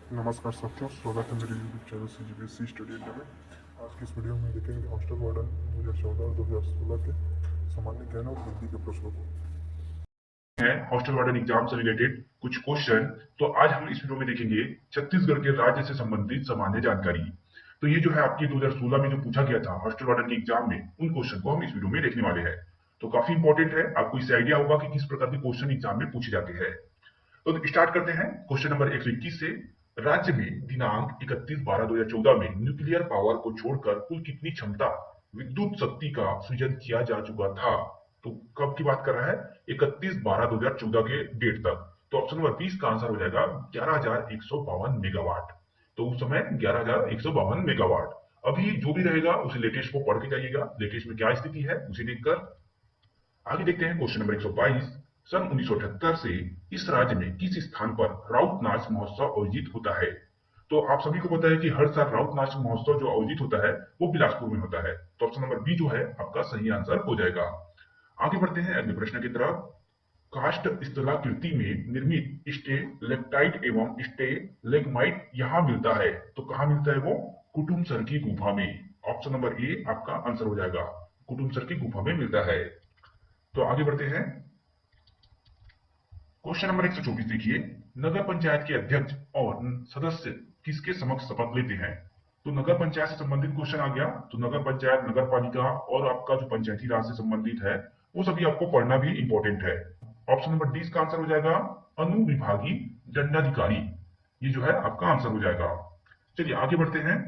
नमस्कार साथियों, स्वागत है मेरे YouTube channel CGBSE study India में। आज की इस वीडियो में देखेंगे हॉस्टल वार्डन 2014 और 2016 के सामान्य ज्ञान और हिंदी के प्रश्नों को। है हॉस्टल वार्डन एग्जाम से रिलेटेड कुछ क्वेश्चन। तो आज हम इस वीडियो में देखेंगे छत्तीसगढ़ के राज्य से संबंधित सामान्य जानकारी। तो ये जो है आपकी 2016 में जो पूछा गया था हॉस्टल वार्डन के एग्जाम में, उन क्वेश्चन को हम इस वीडियो में देखने वाले हैं। तो काफी इंपॉर्टेंट है, आपको इससे आइडिया होगा कि किस प्रकार के क्वेश्चन एग्जाम में पूछे जाते हैं। तो स्टार्ट करते हैं क्वेश्चन नंबर 121 से। राज्य में दिनांक 31/12/2014 में न्यूक्लियर पावर को छोड़कर कुल कितनी क्षमता विद्युत शक्ति का सृजन किया जा चुका था? तो कब की बात कर रहा है? 31/12/2014 के डेट तक। तो ऑप्शन नंबर 20 का आंसर हो जाएगा 11,152 मेगावाट। तो उस समय 11,152 मेगावाट। अभी जो भी रहेगा उसे लेटेस्ट को पढ़ के जाइएगा, लेटेस्ट में क्या स्थिति है उसे देखकर। आगे देखते हैं क्वेश्चन नंबर 122। सन 1978 से इस राज्य में किस स्थान पर राउत नाच महोत्सव आयोजित होता है? तो आप सभी को पता है कि हर साल राउत नाच महोत्सव जो आयोजित होता है वो बिलासपुर में होता है। तो ऑप्शन नंबर बी जो है आपका सही आंसर हो जाएगा। आगे बढ़ते हैं अगले प्रश्न की तरफ। काष्ठ स्थलाकृति में निर्मित स्टेलेक्टाइट एवं स्टेलेग्माइट यहाँ मिलता है, तो कहाँ मिलता है वो? कुटुमसर की गुफा में। ऑप्शन नंबर ए आपका आंसर हो जाएगा, कुटुमसर की गुफा में मिलता है। तो आगे बढ़ते हैं क्वेश्चन नंबर 124 देखिए। नगर पंचायत के अध्यक्ष और सदस्य किसके समक्ष शपथ लेते हैं? तो नगर पंचायत से संबंधित क्वेश्चन आ गया। तो नगर पंचायत, नगर पालिका और आपका जो पंचायती राज से संबंधित है वो सभी आपको पढ़ना भी इंपॉर्टेंट है। ऑप्शन नंबर डी इसका आंसर हो जाएगा, अनुविभागीय दंडाधिकारी। ये जो है आपका आंसर हो जाएगा। चलिए आगे बढ़ते हैं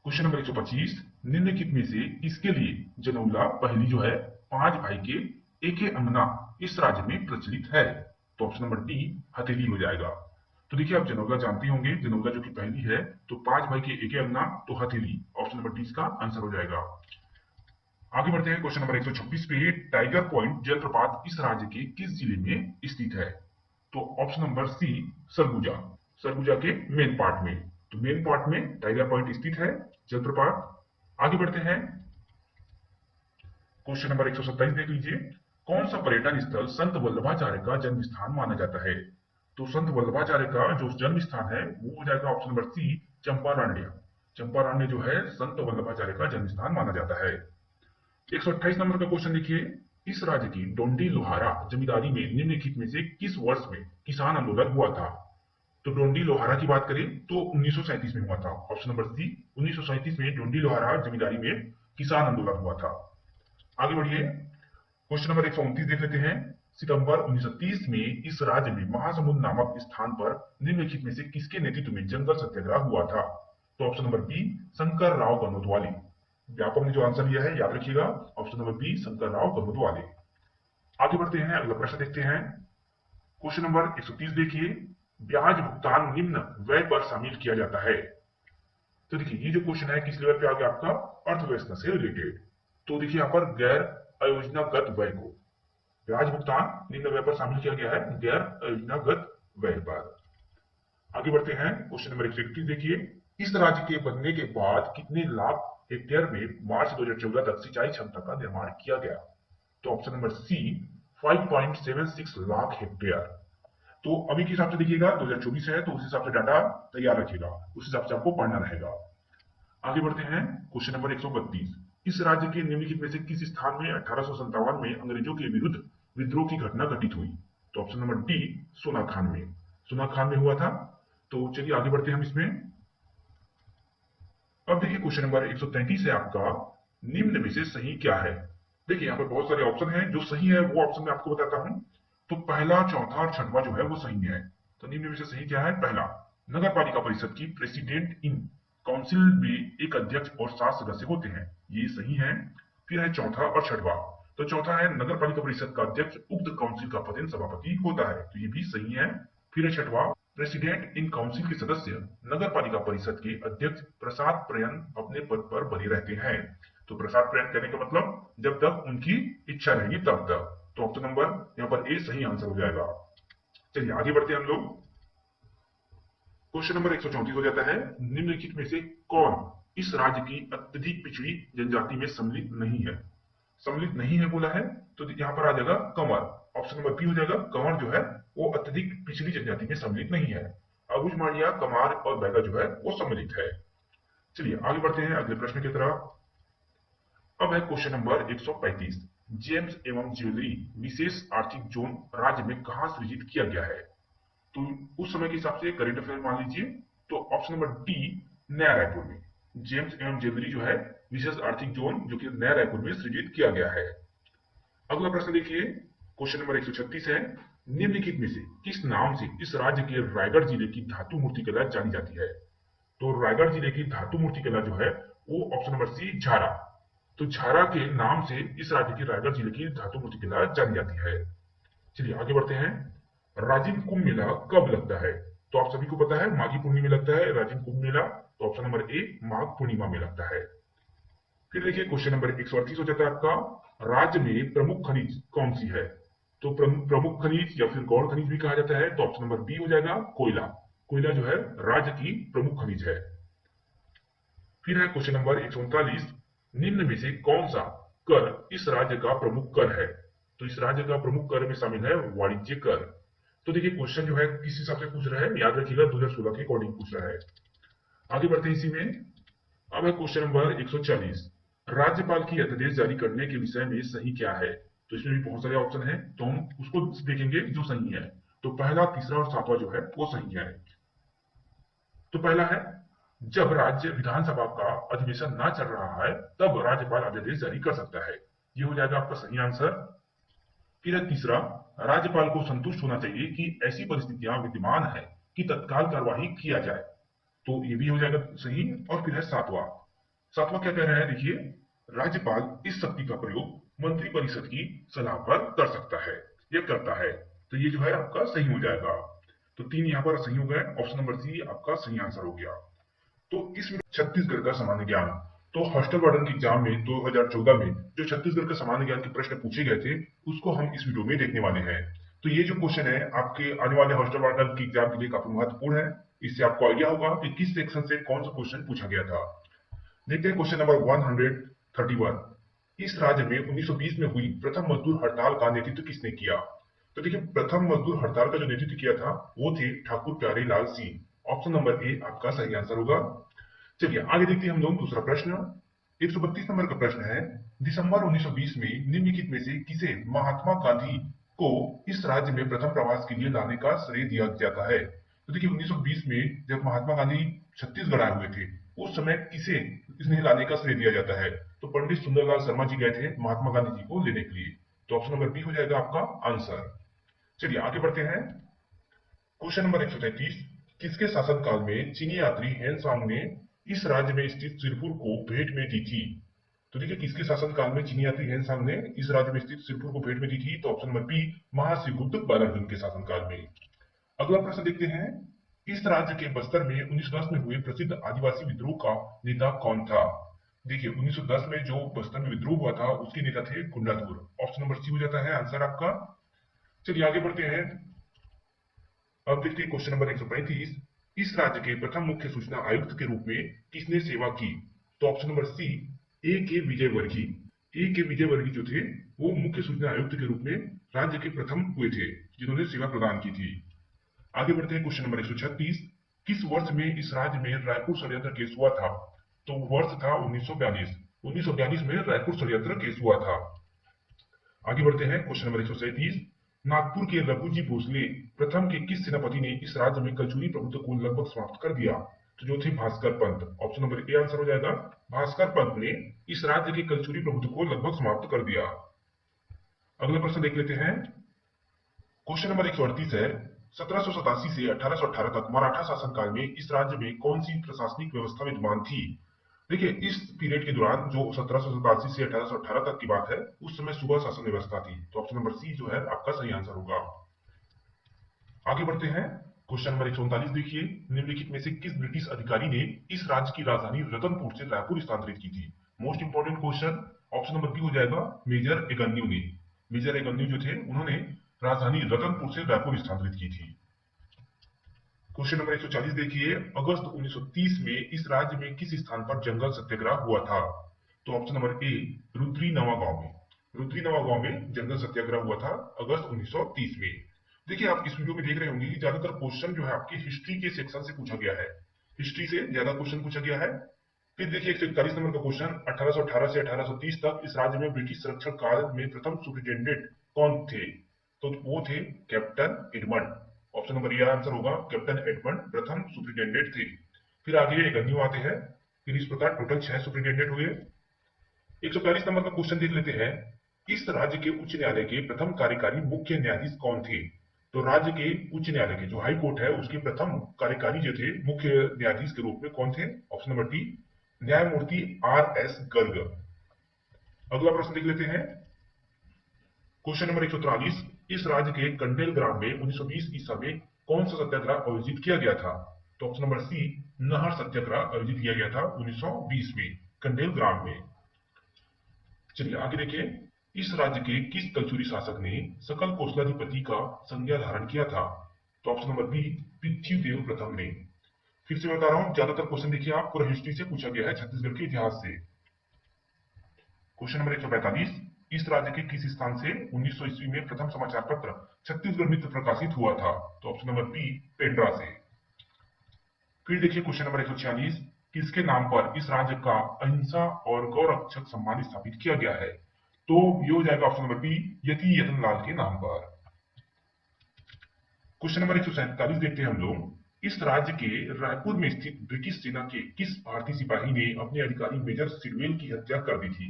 क्वेश्चन नंबर 125। निम्नलिखित में से किसके लिए जनौला पहली जो है 5 भाई के एके अंगना इस राज्य में प्रचलित है? तो ऑप्शन नंबर डी हथेली हो जाएगा। तो देखिए आप जनौला जानते होंगे, जनौला जो कि पहली है, तो 5 भाई के एके अंगना तो हथेली। ऑप्शन नंबर डी इसका आंसर हो जाएगा। आगे बढ़ते हैं क्वेश्चन नंबर 126 पे। टाइगर पॉइंट जलप्रपात इस राज्य के किस जिले में स्थित है? तो option number C Surguja, Surguja के मेन पार्ट में। तो मेन पार्ट में टाइगर पॉइंट स्थित है जलप्रपात। आगे बढ़ते हैं क्वेश्चन नंबर 127 देख लीजिए। कौन सा पर्यटन स्थल संत वल्लभाचार्य का जन्म स्थान माना जाता है? तो संत वल्लभाचार्य का जो जन्म स्थान है वो हो जाएगा option number C Champaranya. Champaranya जो है संत वल्लभाचार्य का जन्म स्थान माना जाता है। 128 नंबर का क्वेश्चन देखिए। इस राज्य की डोंडी लोहारा जमींदारी में निम्नलिखित में से किस वर्ष में किसान आंदोलन हुआ था? तो डोंडी लोहारा की बात करें तो 1937 में हुआ था। ऑप्शन नंबर सी 1937 में डोंडी लोहारा जमींदारी में किसान आंदोलन हुआ था। आगे बढ़िए क्वेश्चन नंबर 129 देख लेते हैं। सितंबर 1930 में इस राज्य में महासमुंद नामक स्थान पर निम्नलिखित में से किसके नेतृत्व में जंगल सत्याग्रह हुआ था? तो option number B Shankar Rao गहलोतवाले। व्यापक ने जो आंसर दिया है याद रखिएगा, option number B Shankar Rao गहलोतवाले। आगे बढ़ते हैं अगला प्रश्न देखते हैं। क्वेश्चन नंबर 130 देखिए। ब्याज भुगतान निम्न व्यय पर शामिल किया जाता है। तो देखिए ये जो क्वेश्चन है किस लेवल पे आ गया आपका? अर्थव्यवस्था से रिलेटेड। तो देखिए यहाँ पर गैर अयोजनागत व्यय को ब्याज भुगतान निम्न व्यय पर शामिल किया गया है, गैर अयोजनागत व्यय पर। आगे बढ़ते हैं क्वेश्चन नंबर 131 देखिए। इस राज्य के बनने के बाद कितने लाख हेक्टेयर में मार्च 2014 तक सिंचाई क्षमता का निर्माण किया गया? तो option number C 5.76 lakh hectare. तो अभी के हिसाब से देखिएगा 2024 है तो उस हिसाब से डाटा तैयार रखिएगा, उस हिसाब से आपको पढ़ना रहेगा। आगे बढ़ते हैं क्वेश्चन नंबर 132। इस राज्य के निम्नलिखित में से किस स्थान में 1857 में अंग्रेजों के विरुद्ध विद्रोह की घटना घटित हुई? तो ऑप्शन नंबर डी सोनाखान में, सोनाखान में हुआ था। तो चलिए आगे बढ़ते हैं हम इसमें। अब देखिए क्वेश्चन नंबर 133 है आपका, निम्न में से सही क्या है? देखिए यहाँ पर बहुत सारे ऑप्शन हैं, जो सही है वो ऑप्शन मैं आपको बताता हूं। तो पहला, चौथा और छठवां जो है वो सही है। तो निम्न में से सही क्या है? पहला, नगर पालिका परिषद की प्रेसिडेंट इन काउंसिल में एक अध्यक्ष और 7 सदस्य होते हैं, ये सही है। फिर है चौथा और छठवां। तो चौथा है नगर पालिका परिषद का अध्यक्ष उक्त काउंसिल का पदेन सभापति होता है, तो ये भी सही है। फिर है छठवां, प्रेसिडेंट इन काउंसिल के सदस्य नगर पालिका परिषद के अध्यक्ष प्रसाद पर्यंत अपने पद पर बने रहते हैं। तो प्रसाद पर्यंत कहने का मतलब जब तक उनकी इच्छा रहेगी तब तक। तो ऑप्शन नंबर यहाँ पर ए सही आंसर हो जाएगा। चलिए आगे बढ़ते हैं हम लोग। क्वेश्चन नंबर 134 हो जाता है। निम्नलिखित में से कौन इस राज्य की अत्यधिक पिछड़ी जनजाति में सम्मिलित नहीं है? सम्मिलित नहीं है बोला है तो यहाँ पर आ जाएगा कंवर। ऑप्शन नंबर बी हो जाएगा, कंवर जो है वो अत्यधिक पिछड़ी जनजाति में सम्मिलित नहीं है। अबुझमाड़िया, कमार और बैगा जो है वो सम्मिलित है। चलिए आगे बढ़ते हैं अगले प्रश्न की तरफ। अब है क्वेश्चन नंबर 135। जेम्स एवं ज्वेलरी विशेष आर्थिक जोन राज्य में कहां सृजित किया गया है? तो उस समय के हिसाब से करंट अफेयर मान लीजिए, तो ऑप्शन नंबर डी नया रायपुर में जेम्स एवं ज्वेलरी जो है विशेष आर्थिक जोन जो कि नया रायपुर में सृजित किया गया है। अगला प्रश्न देखिए, क्वेश्चन नंबर 136 है, निम्नलिखित में से किस नाम से इस राज्य के रायगढ़ जिले की धातु मूर्ति कला जानी जाती है? तो रायगढ़ जिले की धातु मूर्ति कला जो है वो ऑप्शन नंबर सी झारा। तो झारा के नाम से इस राज्य की रायगढ़ जिले की धातु मूर्ति कला जानी जाती है। चलिए आगे बढ़ते हैं। राजिम कुंभ मेला कब लगता है? तो आप सभी को पता है माघी पूर्णिमा में लगता है राजिम कुंभ मेला। तो option number A Magh Purnima में लगता है। फिर देखिए क्वेश्चन नंबर 138 हो जाता है आपका, राज्य में प्रमुख खनिज कौन सी है? तो प्रमुख खनिज या फिर गौण खनिज भी कहा जाता है, तो ऑप्शन नंबर बी हो जाएगा कोयला। कोयला जो है राज्य की प्रमुख खनिज है। फिर है क्वेश्चन नंबर 139, निम्न में से कौन सा कर इस राज्य का प्रमुख कर है? तो इस राज्य का प्रमुख कर में शामिल है वाणिज्य कर। तो देखिए क्वेश्चन जो है किस हिसाब से पूछ रहा है, याद रखिएगा 2016 के अकॉर्डिंग पूछ रहा है। आगे बढ़ते हैं इसी में। अब है क्वेश्चन नंबर 140, राज्यपाल की अध्यादेश जारी करने के विषय में सही क्या है? तो इसमें भी बहुत सारे ऑप्शन है, तो हम उसको देखेंगे जो सही है। तो पहला, तीसरा और सातवां जो है वो सही है। तो पहला है, जब राज्य विधानसभा का अधिवेशन ना चल रहा है तब राज्यपाल अध्यादेश जारी कर सकता है। ये हो जाएगा आपका सही आंसर। फिर है तीसरा, राज्यपाल को संतुष्ट होना चाहिए कि ऐसी परिस्थितियां विद्यमान है कि तत्काल कार्यवाही किया जाए। तो ये भी हो जाएगा सही। और फिर है सातवां। सातवां क्या कह रहा है, देखिए, राज्यपाल इस शक्ति का प्रयोग मंत्री परिषद की सलाह पर कर सकता है, ये करता है। तो ये जो है आपका सही हो जाएगा। तो तीन यहाँ पर सही हो गए, ऑप्शन नंबर सी आपका सही आंसर हो गया। तो इसमें छत्तीसगढ़ का सामान्य ज्ञान, तो हॉस्टल वार्डन के एग्जाम में 2014 में जो छत्तीसगढ़ का सामान्य ज्ञान के प्रश्न पूछे गए थे उसको हम इस वीडियो में देखने वाले हैं। तो ये जो क्वेश्चन है आपके आने वाले हॉस्टल वार्डन के एग्जाम के लिए काफी महत्वपूर्ण है। इससे आपको आइडिया होगा कि किस सेक्शन से कौन सा क्वेश्चन पूछा गया था। देखते हैं क्वेश्चन नंबर 131, इस राज्य में 1920 में हुई प्रथम मजदूर हड़ताल का नेतृत्व किसने किया? तो देखिए, प्रथम मजदूर हड़ताल का जो नेतृत्व किया था वो थे ठाकुर प्यारे लाल सिंह। ऑप्शन नंबर ए आपका सही आंसर होगा। चलिए आगे देखते हैं हम लोग दूसरा प्रश्न। 132 नंबर का प्रश्न है, दिसंबर 1920 में निम्नलिखित में से किसे महात्मा गांधी को इस राज्य में प्रथम प्रवास के लिए लाने का श्रेय दिया जाता है? तो देखिए 1920 में जब महात्मा गांधी छत्तीसगढ़ आए हुए थे उस समय किसे इन्हें लाने का श्रेय दिया जाता है? तो पंडित सुंदरलाल शर्मा जी गए थे महात्मा गांधी जी को लेने के लिए। तो ऑप्शन नंबर बी हो जाएगा आपका आंसर। चलिए आगे बढ़ते हैं। क्वेश्चन नंबर 133, किसके शासनकाल में चीनी यात्री हेनसांग ने इस राज्य में स्थित सिरपुर को भेंट में दी थी? तो देखिए किसके शासनकाल में चीनी यात्री हेनसांग ने इस राज्य में स्थित सिरपुर को भेंट में दी थी? तो ऑप्शन नंबर बी महाश्रीगुप्त बालाजीन के शासनकाल में। अगला प्रश्न देखते हैं, इस राज्य के बस्तर में 1910 में हुए प्रसिद्ध आदिवासी विद्रोह का नेता कौन था? देखिए 1910 में जो बस्तर में विद्रोह हुआ था उसके नेता थे गुंडाधुर। ऑप्शन नंबर सी हो जाता है आंसर आपका। चलिए आगे बढ़ते हैं। अब देखते हैं क्वेश्चन नंबर 135, इस राज्य के प्रथम मुख्य सूचना आयुक्त के रूप में किसने सेवा की? तो ऑप्शन नंबर सी ए के विजयवर्गीय। ए के विजयवर्गीय जो थे वो मुख्य सूचना आयुक्त के रूप में राज्य के प्रथम हुए थे जिन्होंने सेवा प्रदान की थी। आगे बढ़ते हैं क्वेश्चन नंबर 136, किस वर्ष में इस राज्य में रायपुर षड्यंत्र केस हुआ था? तो वर्ष था 1942। 1942 में रायपुर षड्यंत्र केस हुआ था। आगे बढ़ते हैं क्वेश्चन नंबर 137, नागपुर के रघुजी भोसले प्रथम के किस सेनापति ने इस राज्य में कलचुरी प्रभुत्व को लगभग समाप्त कर दिया? तो जो थे Bhaskar Pant. Option number A answer हो जाएगा। भास्कर पंत ने इस राज्य के कलचुरी प्रभुत्व को लगभग समाप्त कर दिया। अगला प्रश्न देख लेते हैं। क्वेश्चन नंबर 138 है, 1787 से 1818 तक मराठा शासनकाल में इस राज्य में कौन सी प्रशासनिक व्यवस्था विद्यमान थी? देखिए इस पीरियड के दौरान जो 1787 से 1818 तक की बात है उस समय सुबह शासन व्यवस्था थी। तो ऑप्शन नंबर सी जो है आपका सही आंसर होगा। आगे बढ़ते हैं। क्वेश्चन नंबर 139 देखिए, निम्नलिखित में से किस ब्रिटिश अधिकारी ने इस राज्य की राजधानी रतनपुर से रायपुर स्थानांतरित की थी? Most important question. Option number B हो जाएगा मेजर एगन्यू ने। मेजर एगन्यू जो थे उन्होंने राजधानी रतनपुर से रायपुर स्थानांतरित की थी। क्वेश्चन नंबर 140 देखिए, अगस्त 1930 में इस राज्य में किस स्थान पर जंगल सत्याग्रह हुआ था? तो ऑप्शन नंबर ए रुद्री नवा गांव में। रुद्री नवा गांव में जंगल सत्याग्रह हुआ था अगस्त 1930 में। देखिए, आप इस वीडियो में देख रहे होंगे कि ज्यादातर क्वेश्चन जो है आपकी हिस्ट्री के सेक्शन से पूछा गया है। हिस्ट्री से ज्यादा क्वेश्चन पूछा गया है। फिर देखिए 141 नंबर का क्वेश्चन, 1818 से 1830 तक इस राज्य में ब्रिटिश संरक्षण काल में प्रथम सुपरिटेंडेंट कौन थे? तो वो थे captain Edmund. Option number A answer होगा, कैप्टन एडमंड प्रथम सुपरिटेंडेंट थे। फिर आगे रेवेन्यू आते हैं। फिर इस प्रकार टोटल 6 सुपरिटेंडेंट हुए। 142 नंबर का क्वेश्चन देख लेते हैं। इस राज्य के उच्च न्यायालय के प्रथम कार्यकारी मुख्य न्यायाधीश कौन थे? तो राज्य के उच्च न्यायालय के जो हाई कोर्ट है उसके प्रथम कार्यकारी जो थे मुख्य न्यायाधीश के रूप में कौन थे? ऑप्शन नंबर डी, न्यायमूर्ति आर एस गर्ग। अगला प्रश्न देख लेते हैं। क्वेश्चन नंबर 143, इस राज्य के कंडेल ग्राम में 1920 ईसा में कौन सा सत्याग्रह आयोजित किया गया था? तो ऑप्शन नंबर सी, नाहर सत्याग्रह आयोजित किया गया था 1920 में कंडेल ग्राम में। चलिए आगे देखिए। इस राज्य के किस कलचुरी शासक ने सकल कौशलाधिपति का संज्ञा धारण किया था? तो ऑप्शन नंबर बी, पृथ्वीदेव प्रथम ने। फिर से बता रहा हूं, ज्यादातर क्वेश्चन देखिए आप पूरा हिस्ट्री से पूछा गया है, छत्तीसगढ़ के इतिहास से। क्वेश्चन नंबर 145, इस राज्य के किस स्थान से 1900 ईस्वी में प्रथम समाचार पत्र छत्तीसगढ़ मित्र प्रकाशित हुआ था? तो ऑप्शन नंबर बी, पेंड्रा से। फिर देखिए क्वेश्चन नंबर 146, किसके नाम पर इस राज्य का अहिंसा और गौरक्षक सम्मान स्थापित किया गया है? तो ये हो जाएगा ऑप्शन नंबर बी, यति यतनलाल के नाम पर। क्वेश्चन नंबर 147 देखते हैं हम लोग। इस राज्य के रायपुर में स्थित ब्रिटिश सेना के किस भारतीय सिपाही ने अपने अधिकारी मेजर सिडवेल की हत्या कर दी थी?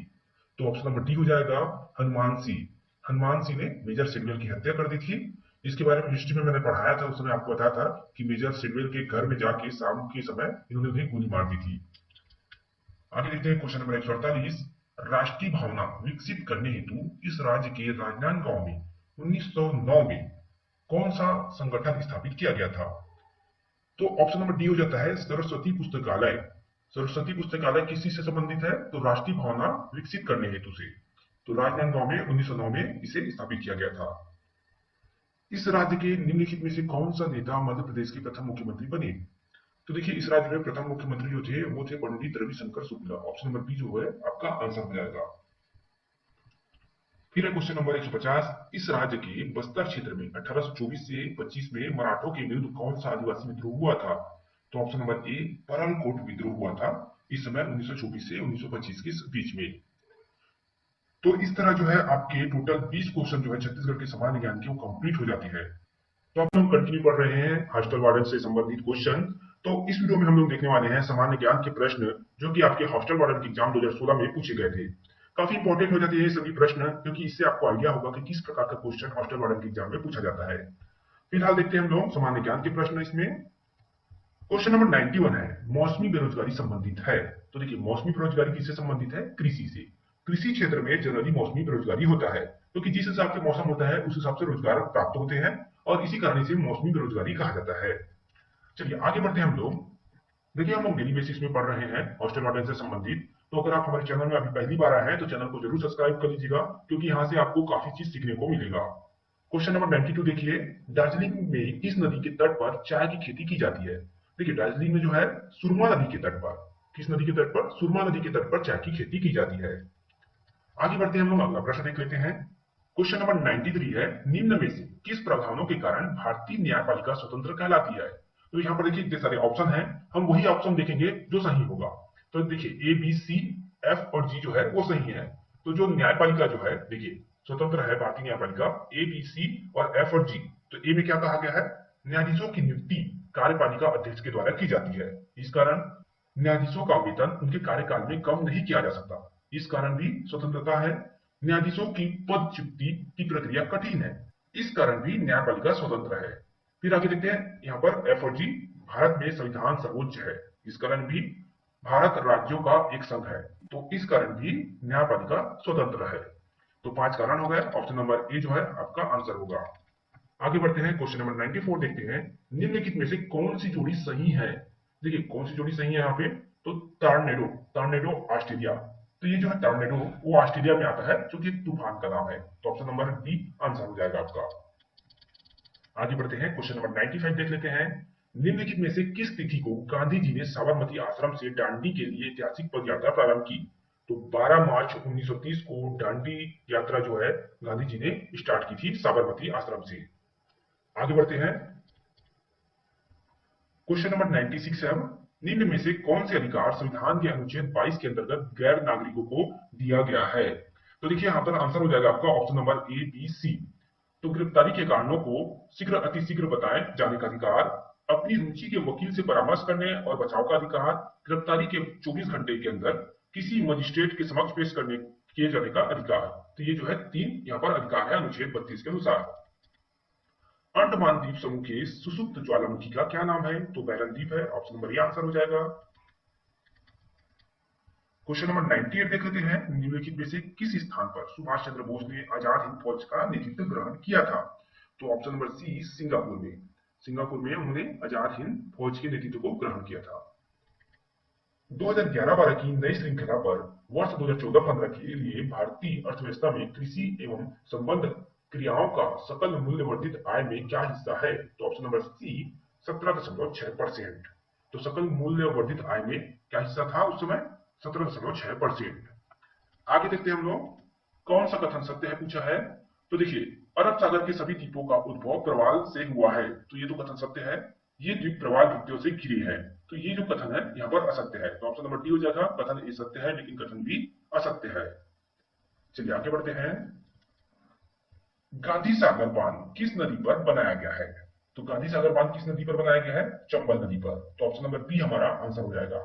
तो ऑप्शन नंबर डी हो जाएगा, हनुमान सिंह। हनुमान सिंह ने मेजर सिडवेल की हत्या कर दी थी। इसके बारे में हिस्ट्री में मैंने पढ़ाया था, उस समय आपको बताया था कि मेजर सिडवेल के घर में जाके शाम के समय इन्होंने उन्हें गोली मार दी थी। आगे देखते हैं क्वेश्चन नंबर 148, राष्ट्रीय भावना विकसित करने हेतु इस राज्य के राजनांदगांव में 1909 में कौन सा संगठन स्थापित किया गया था? तो ऑप्शन नंबर डी हो जाता है, सरस्वती पुस्तकालय। सरस्वती पुस्तकालय किसी से संबंधित है? तो राष्ट्रीय भावना विकसित करने हेतु से। तो राजनांदगांव में 1909 में इसे स्थापित किया गया था। इस राज्य के निम्नलिखित में से कौन सा नेता मध्य प्रदेश के प्रथम मुख्यमंत्री बने? तो देखिए इस राज्य में प्रथम मुख्यमंत्री जो थे वो थे Pandit Ravishankar Shukla. Option number B जो है आपका आंसर हो जाएगा। फिर है क्वेश्चन नंबर 150, इस राज्य के बस्तर क्षेत्र में 1824 से 25 में मराठों के विरुद्ध कौन सा आदिवासी विद्रोह हुआ था? तो ऑप्शन नंबर ए, परलकोट विद्रोह हुआ था इस समय 1924 से 1925 के बीच में। तो इस तरह जो है आपके टोटल 20 क्वेश्चन जो है छत्तीसगढ़ के सामान्य ज्ञान के वो कंप्लीट हो जाती है। तो अब हम कंटिन्यू कर रहे हैं हॉस्टल वार्डन से संबंधित क्वेश्चन। तो इस वीडियो में हम लोग देखने वाले हैं सामान्य ज्ञान के प्रश्न जो कि आपके हॉस्टल वार्डन के एग्जाम 2016 में पूछे गए थे। काफी इंपॉर्टेंट हो जाते हैं ये सभी प्रश्न, क्योंकि इससे आपको आइडिया होगा कि किस प्रकार का क्वेश्चन हॉस्टल वार्डन के एग्जाम में पूछा जाता है। फिलहाल देखते हैं हम लोग सामान्य ज्ञान के प्रश्न। इसमें क्वेश्चन नंबर 91 है, मौसमी बेरोजगारी संबंधित है। तो देखिए मौसमी बेरोजगारी किससे संबंधित है? कृषि से। कृषि क्षेत्र में जनरली मौसमी बेरोजगारी होता है, क्योंकि जिस हिसाब से मौसम होता है उस हिसाब से रोजगार प्राप्त होते हैं और इसी कारण से मौसमी बेरोजगारी कहा जाता है। चलिए आगे बढ़ते हैं हम लोग। देखिए हम लोग डेली बेसिस में पढ़ रहे हैं हॉस्टल वार्डन से संबंधित। तो अगर आप हमारे चैनल में अभी पहली बार आए हैं तो चैनल को जरूर सब्सक्राइब कर लीजिएगा, क्योंकि यहाँ से आपको काफी चीज सीखने को मिलेगा। क्वेश्चन नंबर 92 देखिए, दार्जिलिंग में किस नदी के तट पर चाय की खेती की जाती है? देखिए दार्जिलिंग में जो है सुरमा नदी के तट पर, किस नदी के तट पर? सुरमा नदी के तट पर चाय की खेती की जाती है। आगे बढ़ते हैं हम लोग, अगला प्रश्न देख लेते हैं। क्वेश्चन नंबर 93 है, निम्न में से किस प्रावधानों के कारण भारतीय न्यायपालिका स्वतंत्र कहलाती है? तो यहाँ पर देखिए इतने सारे ऑप्शन हैं, हम वही ऑप्शन देखेंगे जो सही होगा। तो देखिए ए बी सी एफ और जी जो है वो सही है। तो जो न्यायपालिका जो है देखिए स्वतंत्र है भारतीय न्यायपालिका, ए बी सी और एफ और जी। तो ए में क्या कहा गया है? न्यायाधीशों की नियुक्ति कार्यपालिका अध्यक्ष के द्वारा की जाती है, इस कारण न्यायाधीशों का वेतन उनके कार्यकाल में कम नहीं किया जा सकता, इस कारण भी स्वतंत्रता है। न्यायाधीशों की पदच्युति की प्रक्रिया कठिन है, इस कारण भी न्यायपालिका स्वतंत्र है। फिर आगे देखते हैं यहाँ पर एफ और जी, भारत में संविधान सर्वोच्च है, इस कारण भी भारत राज्यों का एक संघ है, तो इस कारण भी न्यायपालिका स्वतंत्र है। तो 5 कारण हो गए, ऑप्शन नंबर ए जो है आपका आंसर होगा। आगे बढ़ते हैं क्वेश्चन नंबर 94 देखते हैं, निम्नलिखित में से कौन सी जोड़ी सही है? देखिए कौन सी जोड़ी सही है यहाँ पे? तो टॉर्नेडो, टॉर्नेडो ऑस्ट्रेलिया। तो ये जो है टॉर्नेडो वो ऑस्ट्रेलिया में आता है, जो कि एक तूफान का नाम है। तो ऑप्शन नंबर डी आंसर हो जाएगा आपका। आगे बढ़ते हैं क्वेश्चन नंबर 95 देख लेते हैं, निम्नलिखित में से किस तिथि को गांधी जी ने साबरमती आश्रम से दांडी के लिए ऐतिहासिक पद यात्रा प्रारंभ की? तो 12 मार्च 1930 को दांडी यात्रा जो है गांधी जी ने स्टार्ट की थी साबरमती आश्रम से। आगे बढ़ते हैं। क्वेश्चन नंबर 96 है। अब निम्न में से कौन से अधिकार संविधान के अनुच्छेद 22 के अंतर्गत गैर नागरिकों को दिया गया है? तो देखिए यहाँ पर आंसर हो जाएगा आपका ऑप्शन नंबर ए, बी, सी। तो गिरफ्तारी के कारणों को शीघ्र अतिशीघ्र बताए जाने का अधिकार, अपनी रुचि के वकील से परामर्श करने और बचाव का अधिकार, गिरफ्तारी के 24 घंटे के अंदर किसी मजिस्ट्रेट के समक्ष पेश करने किए जाने का अधिकार। तो ये जो है 3 यहाँ पर अधिकार है अनुच्छेद 32 के अनुसार। अंडमान द्वीप समूह के सुसुप्त ज्वालामुखी का क्या नाम है? तो बैरन द्वीप है। ऑप्शन नंबर ए आंसर हो जाएगा। क्वेश्चन नंबर 98 देख लेते हैं। निम्नलिखित में से किस स्थान पर सुभाष चंद्र बोस ने आजाद हिंद फौज का नेतृत्व ग्रहण किया था? तो ऑप्शन नंबर सी, सिंगापुर में। सिंगापुर में उन्होंने आजाद हिंद फौज के नेतृत्व को ग्रहण किया था। 2011-12 की नई श्रृंखला पर वर्ष 2014-15 के लिए भारतीय अर्थव्यवस्था में कृषि एवं संबद्ध क्रियाओं का सकल मूल्य वर्धित आय में क्या हिस्सा है? तो ऑप्शन नंबर सी 17.6%। तो सकल मूल्य वर्धित आय में क्या हिस्सा था उस समय? 17.6%। आगे देखते हैं हम लोग कौन सा कथन सत्य है पूछा है। तो देखिए अरब सागर के सभी द्वीपों का उद्भव प्रवाल से हुआ है। तो ये तो कथन सत्य है। ये द्वीप प्रवाल वृत्तियों से घिरे हैं। तो ये जो कथन है यहाँ पर असत्य है। तो ऑप्शन नंबर डी हो जाएगा। कथन ए सत्य है लेकिन कथन बी असत्य है। चलिए आगे बढ़ते हैं। गांधी सागर बांध किस नदी पर बनाया गया है? तो गांधी सागर बांध किस नदी पर बनाया गया है? चंबल नदी पर। तो ऑप्शन नंबर बी हमारा आंसर हो जाएगा।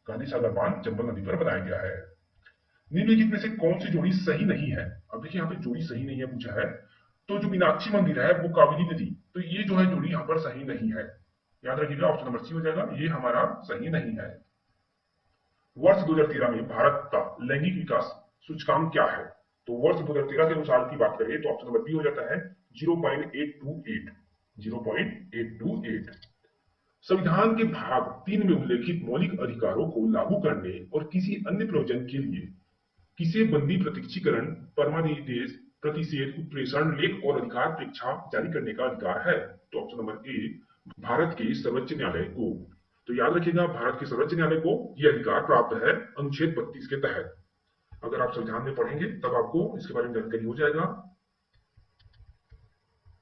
गांधी सागर बांध चंबल नदी पर बनाया गया है। निम्नलिखित में से कौन सी जोड़ी सही नहीं है? अब देखिए यहाँ पे जोड़ी सही नहीं है पूछा है। तो जो मीनाक्षी मंदिर है वो कावेरी नदी, तो ये जो है जोड़ी यहाँ पर सही नहीं है। याद रखिएगा ऑप्शन नंबर सी हो जाएगा। ये हमारा सही नहीं है। वर्ष 2013 में भारत का लैंगिक विकास सूचकांक क्या है? तो वर्ष 2013 के अनुसार की बात करें तो ऑप्शन नंबर बी हो जाता है 0.828। 0.828। संविधान के भाग 3 में उल्लेखित मौलिक अधिकारों को लागू करने और किसी अन्य प्रयोजन के लिए किसे बंदी प्रत्यक्षीकरण, परमादेश, प्रतिषेध, उत्प्रेषण, लेख और अधिकार प्रेक्षा जारी करने का अधिकार है? तो ऑप्शन नंबर ए भारत के सर्वोच्च न्यायालय को। तो याद रखिएगा भारत के सर्वोच्च न्यायालय को यह अधिकार प्राप्त है अनुच्छेद 32 के तहत। अगर आप संविधान में पढ़ेंगे तब आपको इसके बारे में जानकारी हो जाएगा।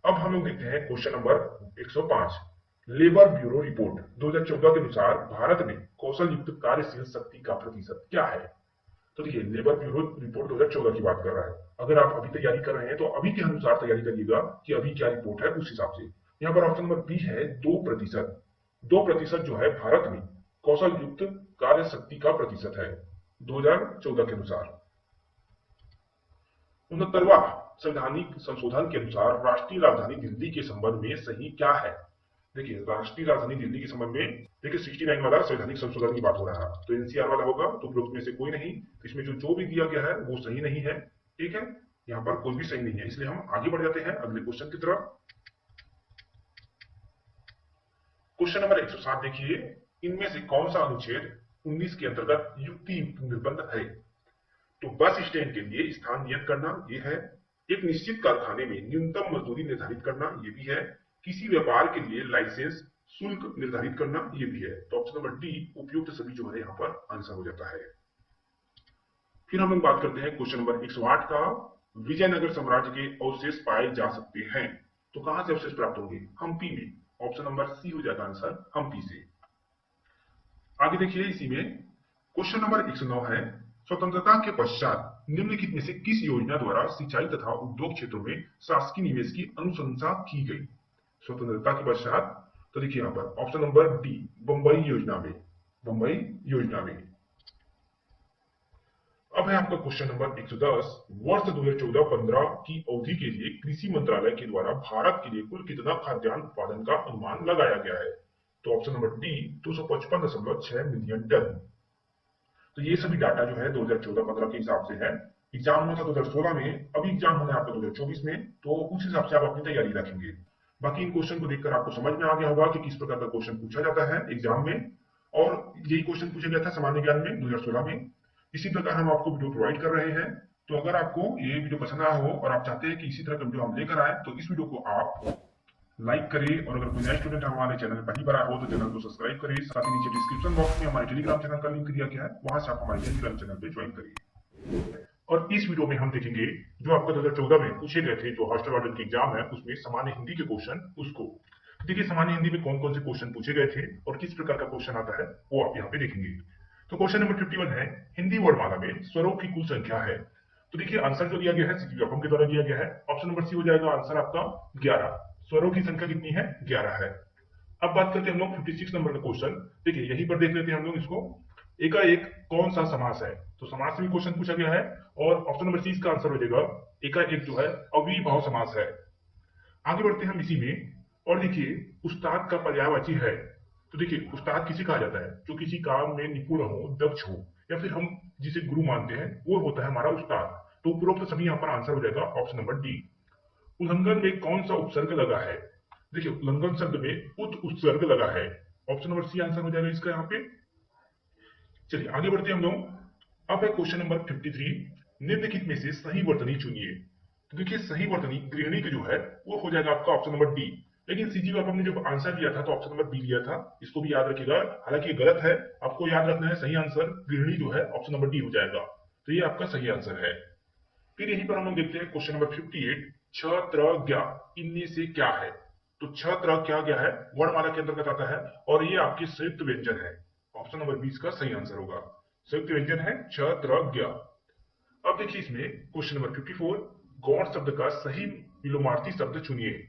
अब हम लोग देखते हैं question number 105। Labour bureau report 2014 के अनुसार भारत में कौशल युक्त कार्यशील शक्ति का प्रतिशत क्या है? तो देखिए लेबर ब्यूरो रिपोर्ट 2014 की बात कर रहा है। अगर आप अभी तैयारी कर रहे हैं तो अभी के अनुसार तैयारी करिएगा कि अभी क्या रिपोर्ट है उस हिसाब से। यहाँ पर ऑप्शन नंबर बी है 2%। 2% जो है भारत में कौशल युक्त कार्य शक्ति का प्रतिशत है 2014 के अनुसार। 69वां संवैधानिक संशोधन के अनुसार राष्ट्रीय राजधानी दिल्ली के संबंध में सही क्या है? देखिए राष्ट्रीय राजधानी दिल्ली के संबंध में देखिए 69 वाला संवैधानिक संशोधन की बात हो रहा है। तो एनसीआर वाला होगा तो उपरोक्त में से कोई नहीं। इसमें जो भी दिया गया है वो सही नहीं है। ठीक है, यहाँ पर कोई भी सही नहीं है, इसलिए हम आगे बढ़ जाते हैं अगले क्वेश्चन की तरफ। क्वेश्चन नंबर 107 देखिए। इनमें से कौन सा अनुच्छेद 19 के अंतर्गत युक्ति निर्बंध है? तो बस स्टैंड के लिए स्थान नियत करना ये है। एक निश्चित कारखाने में न्यूनतम मजदूरी निर्धारित करना ये भी है। किसी व्यापार के लिए लाइसेंस शुल्क निर्धारित करना ये भी है। तो ऑप्शन नंबर डी उपयुक्त सभी जो है यहाँ पर आंसर हो जाता है। फिर हम लोग बात करते हैं क्वेश्चन नंबर 108 का। विजयनगर साम्राज्य के अवशेष पाए जा सकते हैं। तो कहां से अवशेष प्राप्त होंगे? हम्पी में। ऑप्शन नंबर सी हो जाएगा आंसर, हम्पी से। आगे देखिए इसी में क्वेश्चन नंबर 109 है। स्वतंत्रता के पश्चात निम्नलिखित में से किस योजना द्वारा सिंचाई तथा उद्योग क्षेत्रों में शासकीय निवेश की अनुशंसा की गई? स्वतंत्रता के पश्चात तो देखिए यहाँ पर ऑप्शन नंबर डी बंबई योजना में। बंबई योजना में। अब है आपका क्वेश्चन नंबर 110। वर्ष 2014-15 की अवधि के लिए कृषि मंत्रालय के द्वारा भारत के लिए कुल कितना खाद्यान्न उत्पादन का अनुमान लगाया गया है? तो option number D 255.6 million ton. तो ये सभी डाटा जो है 2014-15 के हिसाब से है। एग्जाम हुआ था 2016 में, अभी एग्जाम होना है आपका 2024 में, तो उस हिसाब से आप अपनी तैयारी रखेंगे। बाकी इन क्वेश्चन को देखकर आपको समझ में आ गया होगा कि किस प्रकार का क्वेश्चन पूछा जाता है एग्जाम में, और यही क्वेश्चन पूछा गया था सामान्य ज्ञान में 2016 में। इसी प्रकार हम आपको वीडियो प्रोवाइड कर रहे हैं। तो अगर आपको ये वीडियो पसंद आया हो और आप चाहते हैं कि इसी तरह का वीडियो हम लेकर आए तो इस वीडियो को आप लाइक करें, और अगर कोई नया स्टूडेंट हमारे चैनल में पहली बार आया हो तो चैनल को सब्सक्राइब करें। साथ ही नीचे डिस्क्रिप्शन बॉक्स में हमारे टेलीग्राम चैनल का लिंक दिया गया है, वहां से आप हमारे टेलीग्राम चैनल पे ज्वाइन करिए। और इस वीडियो में हम देखेंगे जो आपका 2014 में पूछे गए थे, जो हॉस्टल वार्डन की एग्जाम है उसमें सामान्य हिंदी के क्वेश्चन, उसको देखिए सामान्य हिंदी में कौन कौन से क्वेश्चन पूछे गए थे और किस प्रकार का क्वेश्चन आता है वो आप यहाँ पे देखेंगे। तो क्वेश्चन नंबर 51 है, हिंदी वर्णमाला में स्वरों की कुल संख्या है। तो देखिए आंसर जो दिया गया है सीपी व्यापम के द्वारा दिया गया है, ऑप्शन नंबर सी हो जाएगा आंसर आपका 11। स्वरों की संख्या कितनी है? 11 है। अब बात करते हैं हम लोग 56 नंबर का क्वेश्चन। देखिए यहीं पर देख लेते हैं हम लोग इसको, एकाएक कौन सा समास है। तो समास से भी क्वेश्चन पूछा गया है और ऑप्शन नंबर सी इसका आंसर हो जाएगा एकाएक जो है अविभाव समास है। आगे बढ़ते हैं हम इसी में और देखिए उस्ताद का पर्यायवाची है। तो देखिए उस्ताद किसे कहा जाता है? जो किसी काम में निपुण हो, दक्ष हो, या फिर हम जिसे गुरु मानते हैं वो होता है हमारा उस्ताद। तो उपरोक्त सभी यहाँ पर आंसर हो जाएगा ऑप्शन नंबर डी। उल्लंघन में कौन सा उपसर्ग लगा है? देखिए उल्लंघन शब्द में उत उपसर्ग लगा है। ऑप्शन नंबर सी आंसर हो जाएगा इसका यहाँ पे। चलिए आगे बढ़ते हैं हम लोग। अब है क्वेश्चन नंबर 53, निम्नलिखित में से सही वर्तनी चुनिए। तो देखिए सही वर्तनी गृहिणी की जो है वो हो जाएगा आपका ऑप्शन नंबर डी। लेकिन सीजी बाबा ने जब आंसर दिया था तो ऑप्शन नंबर बी लिया था, इसको भी याद रखिएगा। हालांकि ये गलत है, आपको याद रखना है सही आंसर गृहिणी जो है ऑप्शन नंबर डी हो जाएगा। तो ये आपका सही आंसर है। फिर यहीं पर हम लोग देखते हैं क्वेश्चन नंबर 58, छ त्र ज्ञ इनमें से क्या है। तो छ त्र क्या गया है, वर्णमाला के अंतर्गत आता है और ये आपके संयुक्त व्यंजन है। ऑप्शन नंबर 20 का सही आंसर होगा, संयुक्त व्यंजन है छ त्र ज्ञ। अब देखिए इसमें क्वेश्चन नंबर 54, गौण शब्द का सही विलोमार्थी शब्द चुनिए।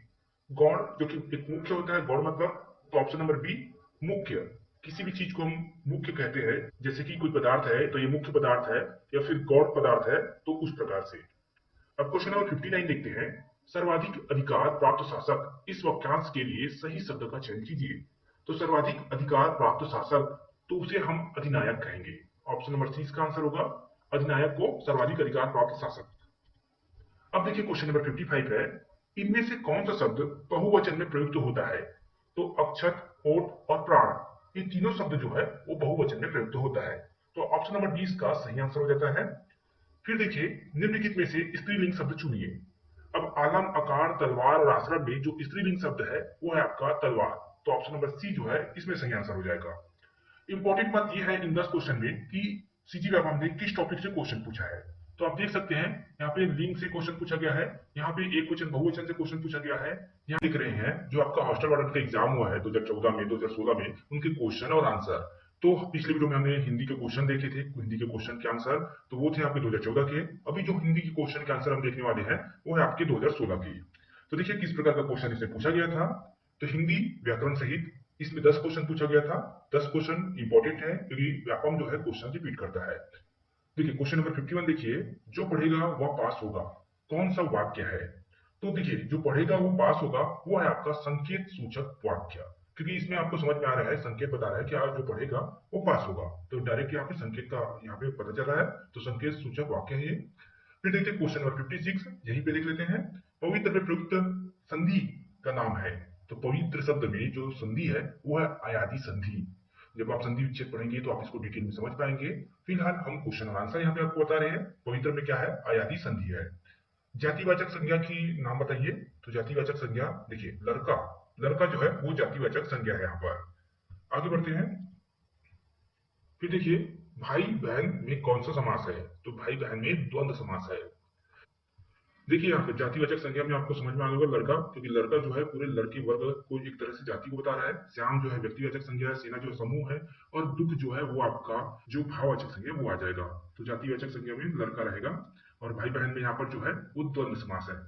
गौण जो कि एक मुख्य होता है, गौण मतलब, तो ऑप्शन नंबर बी मुख्य। किसी भी चीज को हम मुख्य कहते हैं, जैसे कि कोई पदार्थ है तो ये मुख्य पदार्थ है या फिर गौण पदार्थ है, तो उस प्रकार से। अब क्वेश्चन नंबर 59 देखते हैं, सर्वाधिक अधिकार प्राप्त शासक इस वाक्यांश के लिए सही शब्द का चयन कीजिए। तो सर्वाधिक अधिकार प्राप्त शासक, तो उसे हम अधिनायक कहेंगे। ऑप्शन नंबर सी इसका आंसर होगा, अधिनायक को सर्वाधिक अधिकार प्राप्त शासक। अब देखिए क्वेश्चन नंबर 55 है, इनमें से कौन सा शब्द बहुवचन में प्रयुक्त होता है। तो अक्षत, ओट और प्राण, ये तीनों शब्द जो है वो बहुवचन में प्रयुक्त होता है। तो ऑप्शन नंबर 20 का सही आंसर हो जाता है। फिर देखिए निम्नलिखित में से स्त्रीलिंग शब्द चुनिए। अब आलम, अकार, तलवार और आश्रम में जो स्त्रीलिंग शब्द है वो है आपका तलवार। तो ऑप्शन नंबर सी जो है इसमें सही आंसर हो जाएगा। इंपॉर्टेंट बात यह है इन 10 क्वेश्चन में कि सीजी व्यापम ने किस टॉपिक से क्वेश्चन पूछा है। तो आप देख सकते हैं यहाँ पे लिंग से क्वेश्चन पूछा गया है, यहाँ पे एक क्वेश्चन बहुवचन से क्वेश्चन पूछा गया है। यहाँ देख रहे हैं जो आपका हॉस्टल वार्डन का एग्जाम हुआ है 2014 में, 2016 में, उनके क्वेश्चन और आंसर। तो पिछले वीडियो में हमने हिंदी के क्वेश्चन देखे थे, हिंदी के क्वेश्चन के आंसर, तो वो थे आपके 2014 के। अभी जो हिंदी के क्वेश्चन के आंसर हम देखने वाले हैं वो है आपके 2016 के। तो देखिए किस प्रकार का क्वेश्चन इससे पूछा गया था। तो हिंदी व्याकरण सहित इसमें 10 क्वेश्चन पूछा गया था। 10 क्वेश्चन इंपॉर्टेंट है क्योंकि व्यापम जो है क्वेश्चन रिपीट करता है। देखिए क्वेश्चन नंबर 51 देखिए, जो पढ़ेगा वह पास होगा, कौन सा वाक्य है। तो देखिए जो पढ़ेगा वो पास होगा वो है आपका संकेत सूचक वाक्य, क्योंकि इसमें आपको समझ में आ रहा है, संकेत बता रहा है कि आप जो पढ़ेगा वो पास होगा। तो डायरेक्ट यहाँ पे संकेत का यहाँ पे पता चल रहा है, तो संकेत सूचक वाक्य है ये। फिर देखिए क्वेश्चन नंबर 56, यहीं पे देख लेते हैं, पवित्र में प्रयुक्त संधि का नाम है। तो पवित्र शब्द में जो संधि है वो है अयादि संधि। जब आप संधि विच्छेद पढ़ेंगे तो आप इसको डिटेल में समझ पाएंगे। फिलहाल हम क्वेश्चन और आंसर यहाँ पे आपको बता रहे हैं। पवित्र में क्या है? अयादि संधि है। जातिवाचक संज्ञा की नाम बताइए। तो जातिवाचक संज्ञा देखिए लड़का, लड़का जो है वो जातिवाचक संज्ञा है यहाँ पर। आगे बढ़ते हैं। फिर देखिए भाई बहन में कौन सा समास है। तो भाई बहन में द्वंद्व समास है। देखिए यहाँ पे जातिवाचक संज्ञा में आपको समझ में आ गया लड़का, क्योंकि लड़का जो है पूरे लड़की वर्ग को एक तरह से जाति को बता रहा है। श्याम जो है व्यक्तिवाचक संज्ञा है, सेना जो है समूह है, और दुख जो है वो आपका जो भाववाचक संज्ञा वो आ जाएगा। तो जातिवाचक संज्ञा में लड़का रहेगा और भाई बहन में यहाँ पर जो है वो द्वंद्व समास है।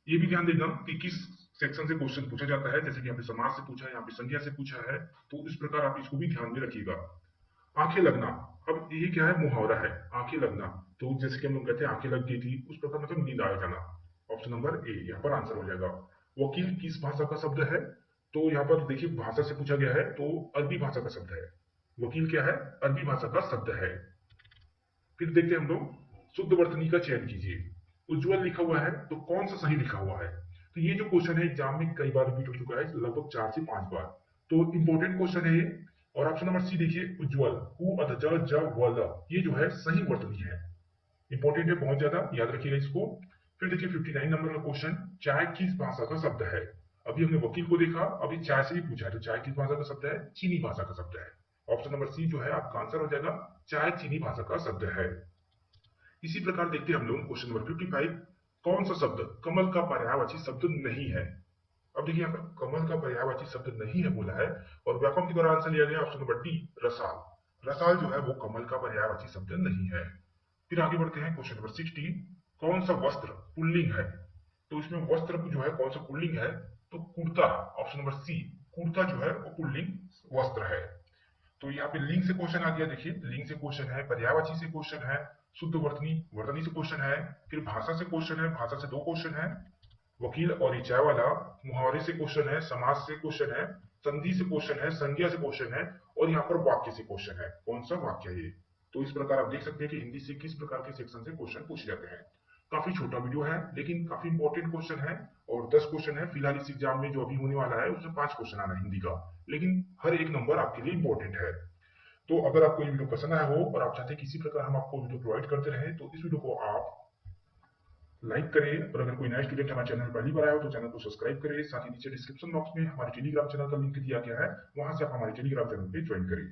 ये भी ध्यान देना कि किस सेक्शन से क्वेश्चन पूछा जाता है, जैसे कि यहाँ पे समास से पूछा है, यहाँ पे संज्ञा से पूछा है, तो इस प्रकार आप इसको भी ध्यान में रखिएगा। आंखें लगना, अब ये क्या है? मुहावरा है, आंखें लगना। तो जैसे कि हम लोग कहते हैं आंखें लग गई थी, उस प्रकार मतलब नींद आ जाना। ऑप्शन नंबर ए यहाँ पर आंसर हो जाएगा। वकील किस भाषा का शब्द है। तो यहाँ पर देखिए भाषा से पूछा गया है, तो अरबी भाषा का शब्द है। वकील क्या है? अरबी भाषा का शब्द है। फिर देखते हैं हम लोग, शुद्ध वर्तनी का चयन कीजिए। उज्जवल लिखा हुआ है तो कौन सा सही लिखा हुआ है। तो ये जो क्वेश्चन है एग्जाम में कई बार रिपीट हो चुका है, लगभग 4 से 5 बार। तो इंपॉर्टेंट क्वेश्चन है ये। और ऑप्शन नंबर सी देखिए, उज्जवल, उ अध ज ज व ल, ये जो है सही वर्तनी है। इंपॉर्टेंट है बहुत ज्यादा, याद रखिएगा इसको। फिर देखिए 59 नंबर का क्वेश्चन, चाय किस भाषा का शब्द है। अभी हमने वकील को देखा, अभी चाय से भी पूछा है, तो चाय किस भाषा का शब्द है? चीनी भाषा का शब्द है। ऑप्शन नंबर सी जो है आपका आंसर हो जाएगा, चाय चीनी भाषा का शब्द है। इसी प्रकार देखते हैं हम लोग क्वेश्चन नंबर 55, कौन सा शब्द कमल का पर्यायवाची शब्द नहीं है। अब देखिए यहाँ पर कमल का पर्यायवाची शब्द नहीं है बोला है, और व्यापक के द्वारा आंसर लिया गया ऑप्शन नंबर डी, रसाल। रसाल जो है वो कमल का पर्यायवाची शब्द नहीं है। फिर आगे बढ़ते हैं क्वेश्चन नंबर 60, कौन सा वस्त्र पुल्लिंग है। तो इसमें वस्त्र जो है कौन सा पुल्लिंग है, तो kurta, option number C, kurta जो है वो पुल्लिंग वस्त्र है। तो यहाँ पे लिंग से क्वेश्चन आ गया, देखिए लिंग से क्वेश्चन है, पर्यायवाची से क्वेश्चन है, शुद्ध वर्तनी वर्तनी से क्वेश्चन है, फिर भाषा से क्वेश्चन है, भाषा से दो क्वेश्चन है, वकील और रिचाय वाला, मुहावरे से क्वेश्चन है, समाज से क्वेश्चन है, संधि से क्वेश्चन है, संज्ञा से क्वेश्चन है, और यहाँ पर वाक्य से क्वेश्चन है, कौन सा वाक्य है ये। तो इस प्रकार आप देख सकते हैं कि हिंदी से किस प्रकार के सेक्शन से क्वेश्चन पूछे जाते हैं। काफी छोटा वीडियो है लेकिन काफी इंपॉर्टेंट क्वेश्चन है, और 10 क्वेश्चन है फिलहाल इस एग्जाम में जो अभी होने वाला है उसमें 5 क्वेश्चन आना है हिंदी का, लेकिन हर एक नंबर आपके लिए इंपॉर्टेंट है। तो अगर आपको ये वीडियो पसंद आया हो और आप चाहते हैं किसी प्रकार हम आपको वीडियो प्रोवाइड करते रहे, तो इस वीडियो को आप लाइक करें, और अगर कोई नया स्टूडेंट हमारे चैनल पहली बार आया हो तो चैनल को सब्सक्राइब करें। साथ ही नीचे डिस्क्रिप्शन बॉक्स में हमारे टेलीग्राम चैनल का लिंक दिया गया है, वहां से आप हमारे टेलीग्राम चैनल पे ज्वाइन करें।